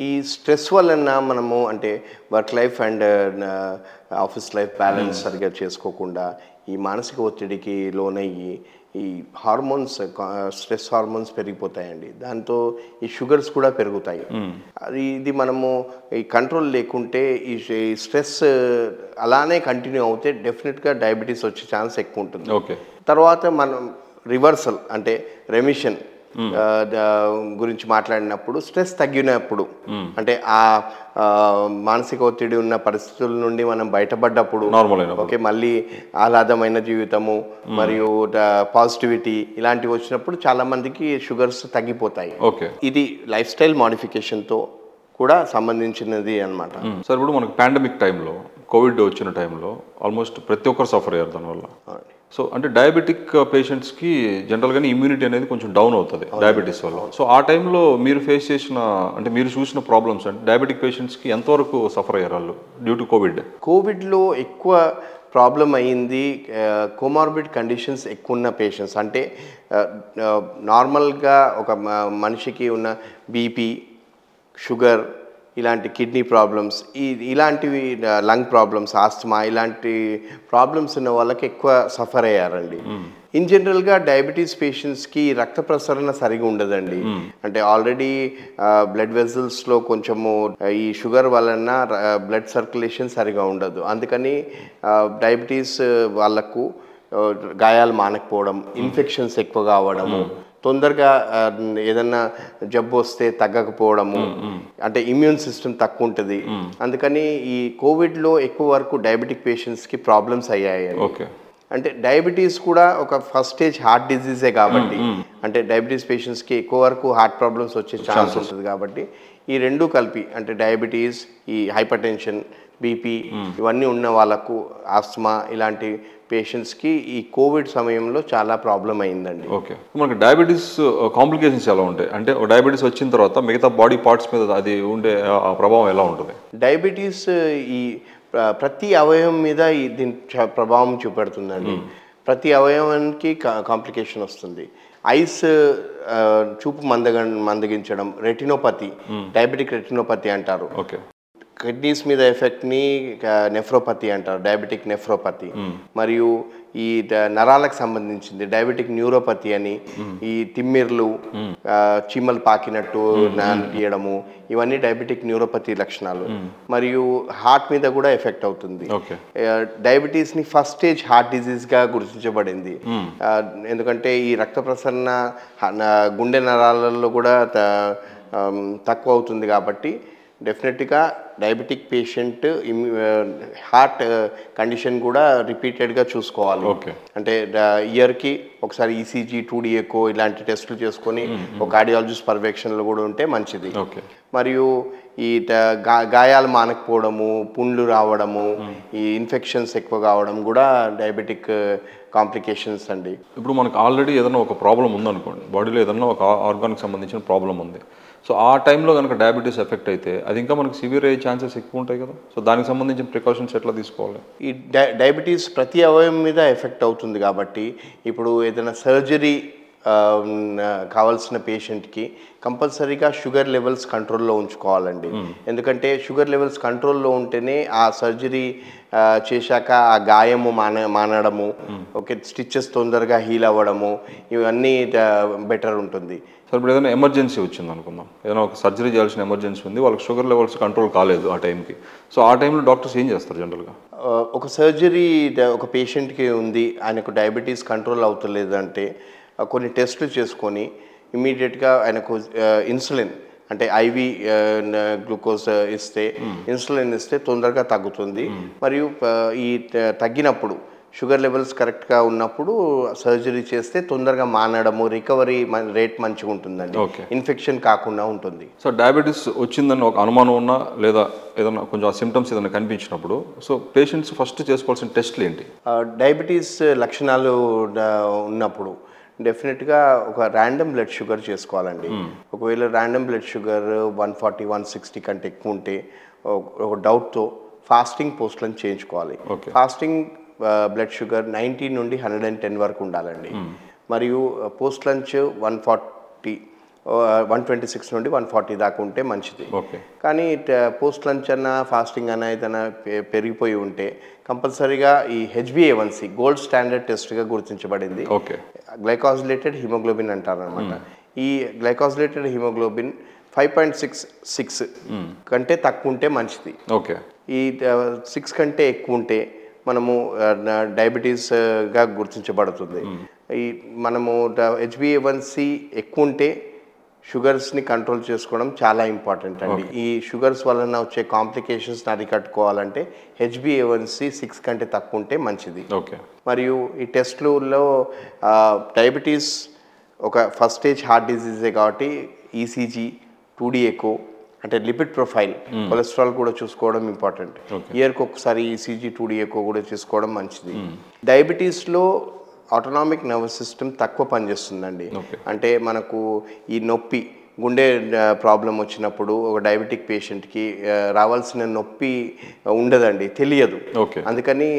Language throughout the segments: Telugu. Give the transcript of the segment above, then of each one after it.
ఈ స్ట్రెస్ వలన మనము అంటే work life and office life balance సరిగ్గా చేసుకోకుండా ఈ మానసిక ఒత్తిడికి లోనయ్యి ఈ హార్మోన్స్ స్ట్రెస్ హార్మోన్స్ పెరిగిపోతాయండి. దాంతో ఈ షుగర్స్ కూడా పెరుగుతాయి. ఇది మనము ఈ కంట్రోల్ లేకుంటే ఈ స్ట్రెస్ అలానే కంటిన్యూ అవుతే డెఫినెట్గా డయాబెటీస్ వచ్చే ఛాన్స్ ఎక్కువ ఉంటుంది. ఓకే. తర్వాత మనం రివర్సల్ అంటే రెమిషన్ గురించి మాట్లాడినప్పుడు స్ట్రెస్ తగ్గినప్పుడు అంటే ఆ మానసిక ఒత్తిడి ఉన్న పరిస్థితుల నుండి మనం బయటపడ్డప్పుడు ఓకే మళ్ళీ ఆహ్లాదమైన జీవితము మరియు పాజిటివిటీ ఇలాంటివి వచ్చినప్పుడు చాలా మందికి షుగర్స్ తగ్గిపోతాయి. ఓకే. ఇది లైఫ్ స్టైల్ మాడిఫికేషన్తో కూడా సంబంధించినది అనమాట. సార్ ఇప్పుడు మనకు పాండమిక్ టైంలో కోవిడ్ వచ్చిన టైంలో ఆల్మోస్ట్ ప్రతి ఒక్కరు సఫర్ అయ్యారు దానివల్ల. సో అంటే డయాబెటిక్ పేషెంట్స్కి జనరల్గానే ఇమ్యూనిటీ అనేది కొంచెం డౌన్ అవుతుంది డయాబెటీస్ వల్ల. సో ఆ టైంలో మీరు ఫేస్ చేసిన అంటే మీరు చూసిన ప్రాబ్లమ్స్ అంటే డయాబెటిక్ పేషెంట్స్కి ఎంతవరకు సఫర్ అయ్యారు వాళ్ళు డ్యూ టు కోవిడ్లో ఎక్కువ ప్రాబ్లం అయ్యింది కోమార్బిడ్ కండిషన్స్ ఎక్కువ ఉన్న పేషెంట్స్. అంటే నార్మల్గా ఒక మనిషికి ఉన్న బీపీ, షుగర్, ఇలాంటి కిడ్నీ ప్రాబ్లమ్స్, ఇలాంటివి లంగ్ ప్రాబ్లమ్స్, ఆస్తమా ఇలాంటి ప్రాబ్లమ్స్ ఉన్న వాళ్ళకి ఎక్కువ సఫర్ అయ్యారండి. ఇన్ జనరల్గా డయాబెటీస్ పేషెంట్స్కి రక్త ప్రసరణ సరిగా ఉండదండి. అంటే ఆల్రెడీ బ్లడ్ వెజల్స్లో కొంచెము ఈ షుగర్ వలన బ్లడ్ సర్క్యులేషన్ సరిగా ఉండదు. అందుకని డయాబెటీస్ వాళ్ళకు గాయాలు మానకపోవడం, ఇన్ఫెక్షన్స్ ఎక్కువగా అవ్వడము, తొందరగా ఏదన్నా జబ్బు వస్తే తగ్గకపోవడము, అంటే ఇమ్యూన్ సిస్టమ్ తక్కువ ఉంటుంది. అందుకని ఈ కోవిడ్లో ఎక్కువ వరకు డయాబెటిక్ పేషెంట్స్కి ప్రాబ్లమ్స్ అయ్యాయి. అంటే డయాబెటీస్ కూడా ఒక ఫస్ట్ స్టేజ్ హార్ట్ డిజీజే కాబట్టి అంటే డయాబెటీస్ పేషెంట్స్కి ఎక్కువ వరకు హార్ట్ ప్రాబ్లమ్స్ వచ్చే ఛాన్స్ ఉంటుంది. కాబట్టి ఈ రెండు కలిపి అంటే డయాబెటీస్, ఈ హైపర్ టెన్షన్, బీపీ ఇవన్నీ ఉన్న వాళ్ళకు, ఆస్తమా ఇలాంటి పేషెంట్స్కి ఈ కోవిడ్ సమయంలో చాలా ప్రాబ్లం అయిందండి. ఓకే. మనకి డయాబెటీస్ కాంప్లికేషన్స్ ఎలా ఉంటాయి అంటే డయాబెటీస్ వచ్చిన తర్వాత మిగతా బాడీ పార్ట్స్ మీద అది ఉండే ఆ ప్రభావం ఎలా ఉంటుంది? డయాబెటీస్ ఈ ప్రతి అవయవం మీద దీని ప్రభావం చూపెడుతుందండి. ప్రతి అవయవానికి కాంప్లికేషన్ వస్తుంది. ఐస్ చూపు మందగించడం, రెటినోపతి, డయాబెటిక్ రెటినోపతి అంటారు. ఓకే. కిడ్నీస్ మీద ఎఫెక్ట్ని నెఫ్రోపతి అంటారు, డయాబెటిక్ నెఫ్రోపతి. మరియు ఈ నరాలకు సంబంధించింది డయాబెటిక్ న్యూరోపతి అని, ఈ తిమ్మిర్లు, చీమలు పాకినట్టు తీయడము, ఇవన్నీ డయాబెటిక్ న్యూరోపతి లక్షణాలు. మరియు హార్ట్ మీద కూడా ఎఫెక్ట్ అవుతుంది. డయాబెటీస్ని ఫస్ట్ స్టేజ్ హార్ట్ డిజీజ్గా గుర్తించబడింది. ఎందుకంటే ఈ రక్త ప్రసరణ గుండె నరాలలో కూడా తక్కువ అవుతుంది. కాబట్టి డెఫినెట్గా డయాబెటిక్ పేషెంట్ హార్ట్ కండిషన్ కూడా రిపీటెడ్గా చూసుకోవాలి. అంటే ఇయర్కి ఒకసారి ఈసీజీ, 2D ఎకో ఇలాంటి టెస్టులు చేసుకొని ఒక కార్డియాలజిస్ట్ పర్యవేక్షణలో కూడా ఉంటే మంచిది. మరియు ఈ గాయాలు మానకపోవడము, పుండ్లు రావడము, ఈ ఇన్ఫెక్షన్స్ ఎక్కువ కావడం కూడా డయాబెటిక్ కాంప్లికేషన్స్ అండి. ఇప్పుడు మనకు ఆల్రెడీ ఏదైనా ఒక ప్రాబ్లం ఉందనుకోండి, బాడీలో ఏదైనా ఒక ఆర్గాన్కి సంబంధించిన ప్రాబ్లం ఉంది. సో ఆ టైంలో కనుక డయాబెటీస్ ఎఫెక్ట్ అయితే అది ఇంకా మనకు సివియర్ అయ్యే ఛాన్సెస్ ఎక్కువ ఉంటాయి కదా. సో దానికి సంబంధించిన ప్రికాషన్స్ ఎట్లా తీసుకోవాలి? ఈ డయాబెటీస్ ప్రతి అవయవం మీద ఎఫెక్ట్ అవుతుంది. కాబట్టి ఇప్పుడు ఏదైనా సర్జరీ కావాల్సిన పేషెంట్కి కంపల్సరీగా షుగర్ లెవెల్స్ కంట్రోల్లో ఉంచుకోవాలండి. ఎందుకంటే షుగర్ లెవెల్స్ కంట్రోల్లో ఉంటేనే ఆ సర్జరీ చేశాక ఆ గాయము మానడము, ఓకే స్టిచెస్ తొందరగా హీల్ అవ్వడము, ఇవన్నీ బెటర్ ఉంటుంది. సార్ ఇప్పుడు ఏదైనా ఎమర్జెన్సీ వచ్చింది అనుకుందాం, ఏదైనా ఒక సర్జరీ చేయాల్సిన ఎమర్జెన్సీ ఉంది, వాళ్ళకి షుగర్ లెవెల్స్ కంట్రోల్ కాలేదు ఆ టైంకి. సో ఆ టైంలో డాక్టర్స్ ఏం చేస్తారు జనరల్గా? ఒక సర్జరీ ఒక పేషెంట్కి ఉంది, ఆయనకు డయాబెటీస్ కంట్రోల్ అవుతలేదు అంటే కొన్ని టెస్టులు చేసుకొని ఇమీడియట్గా ఆయనకు ఇన్సులిన్ అంటే ఐవి గ్లూకోజ్ ఇస్తే, ఇన్సులిన్ ఇస్తే తొందరగా తగ్గుతుంది. మరియు ఈ తగ్గినప్పుడు షుగర్ లెవెల్స్ కరెక్ట్గా ఉన్నప్పుడు సర్జరీ చేస్తే తొందరగా మానడము, రికవరీ రేట్ మంచిగా ఉంటుందండి, ఇన్ఫెక్షన్ కాకుండా ఉంటుంది. సో డయాబెటీస్ వచ్చిందని ఒక అనుమానం ఉన్నా లేదా ఏదైనా కొంచెం ఆ సిమ్టమ్స్ ఏదైనా కనిపించినప్పుడు సో పేషెంట్స్ ఫస్ట్ చేసుకోవాల్సిన టెస్ట్లు ఏంటి? డయాబెటీస్ లక్షణాలు ఉన్నప్పుడు డెఫినెట్గా ఒక ర్యాండమ్ బ్లడ్ షుగర్ చేసుకోవాలండి. ఒకవేళ ర్యాండమ్ బ్లడ్ షుగర్ 140, 160 కంటే ఎక్కువ ఉంటే ఒక డౌట్తో ఫాస్టింగ్ పోస్ట్ లంచ్ చేయించుకోవాలి. ఫాస్టింగ్ బ్లడ్ షుగర్ 90 నుండి 110 వరకు ఉండాలండి. మరియు పోస్ట్ లంచ్ 140 126 నుండి 140 దాకా ఉంటే మంచిది. ఓకే. కానీ పోస్ట్ లంచ్ అన్నా ఫాస్టింగ్ అన్నా ఏదైనా పెరిగిపోయి ఉంటే కంపల్సరీగా ఈ HbA1c గోల్డ్ స్టాండర్డ్ టెస్ట్గా గుర్తించబడింది. ఓకే. గ్లైకాసిలేటెడ్ హిమోగ్లోబిన్ అంటారనమాట. ఈ గ్లైకాసిలేటెడ్ హిమోగ్లోబిన్ 5.66 కంటే తక్కువ ఉంటే మంచిది. ఓకే. ఈ 6 కంటే ఎక్కువ ఉంటే మనము డయాబెటీస్గా గుర్తించబడుతుంది. ఈ మనము HbA1c ఎక్కువ ఉంటే షుగర్స్ని కంట్రోల్ చేసుకోవడం చాలా ఇంపార్టెంట్ అండి. ఈ షుగర్స్ వలన వచ్చే కాంప్లికేషన్స్ని అరికట్టుకోవాలంటే HbA1c 6 కంటే తక్కువ ఉంటే మంచిది. ఓకే. మరియు ఈ టెస్ట్లలో డయాబెటీస్ ఒక ఫస్ట్ స్టేజ్ హార్ట్ డిజీజే కాబట్టి ECG 2D ఎకో అంటే లిపిడ్ ప్రొఫైల్ కొలెస్ట్రాల్ కూడా చూసుకోవడం ఇంపార్టెంట్. ఇయర్కి ఒకసారి ECG 2D ఎకో కూడా చూసుకోవడం మంచిది. డయాబెటీస్లో ఆటోనామిక్ నర్వస్ సిస్టమ్ తక్కువ పనిచేస్తుందండి. అంటే మనకు ఈ నొప్పి గుండె ప్రాబ్లం వచ్చినప్పుడు ఒక డయాబెటిక్ పేషెంట్కి రావాల్సిన నొప్పి ఉండదండి, తెలియదు. అందుకని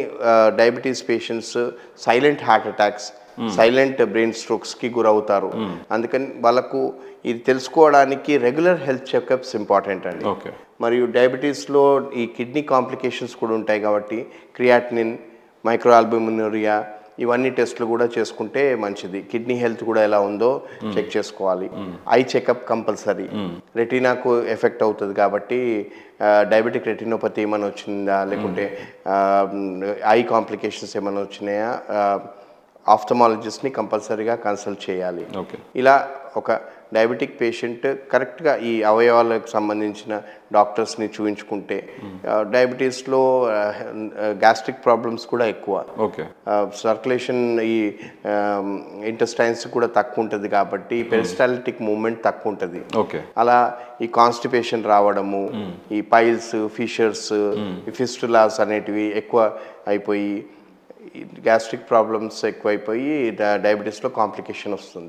diabetes patients silent heart attacks, silent brain స్ట్రోక్స్కి గురవుతారు. అందుకని వాళ్ళకు ఇది తెలుసుకోవడానికి రెగ్యులర్ హెల్త్ చెకప్స్ ఇంపార్టెంట్ అండి. మరియు డయాబెటీస్లో ఈ కిడ్నీ కాంప్లికేషన్స్ కూడా ఉంటాయి కాబట్టి క్రియాటినిన్, మైక్రోఆల్బుమినురియా ఇవన్నీ టెస్టులు కూడా చేసుకుంటే మంచిది. కిడ్నీ హెల్త్ కూడా ఎలా ఉందో చెక్ చేసుకోవాలి. Eye checkup compulsory. రెటీనాకు ఎఫెక్ట్ అవుతుంది కాబట్టి డయాబెటిక్ రెటినోపతి ఏమైనా వచ్చిందా లేకుంటే ఐ కాంప్లికేషన్స్ ఏమైనా వచ్చినాయా ఆఫ్థమాలజిస్ట్ని కంపల్సరీగా కన్సల్ట్ చేయాలి. ఇలా ఒక డయాబెటిక్ పేషెంట్ కరెక్ట్గా ఈ అవయవాలకు సంబంధించిన డాక్టర్స్ని చూపించుకుంటే డయాబెటీస్లో గ్యాస్ట్రిక్ ప్రాబ్లమ్స్ కూడా ఎక్కువ, సర్క్యులేషన్ ఈ ఇంటెస్టైన్స్ కూడా తక్కువ ఉంటుంది కాబట్టి పెరిస్టాల్టిక్ మూవ్మెంట్ తక్కువ ఉంటుంది. అలా ఈ కాన్స్టిపేషన్ రావడము, ఈ పైల్స్, ఫిషర్స్, ఈ ఫిస్టులాస్ అనేటివి ఎక్కువ అయిపోయి గ్యాస్ట్రిక్ ప్రాబ్లమ్స్ ఎక్కువైపోయి డయాబెటీస్లో కాంప్లికేషన్ వస్తుంది.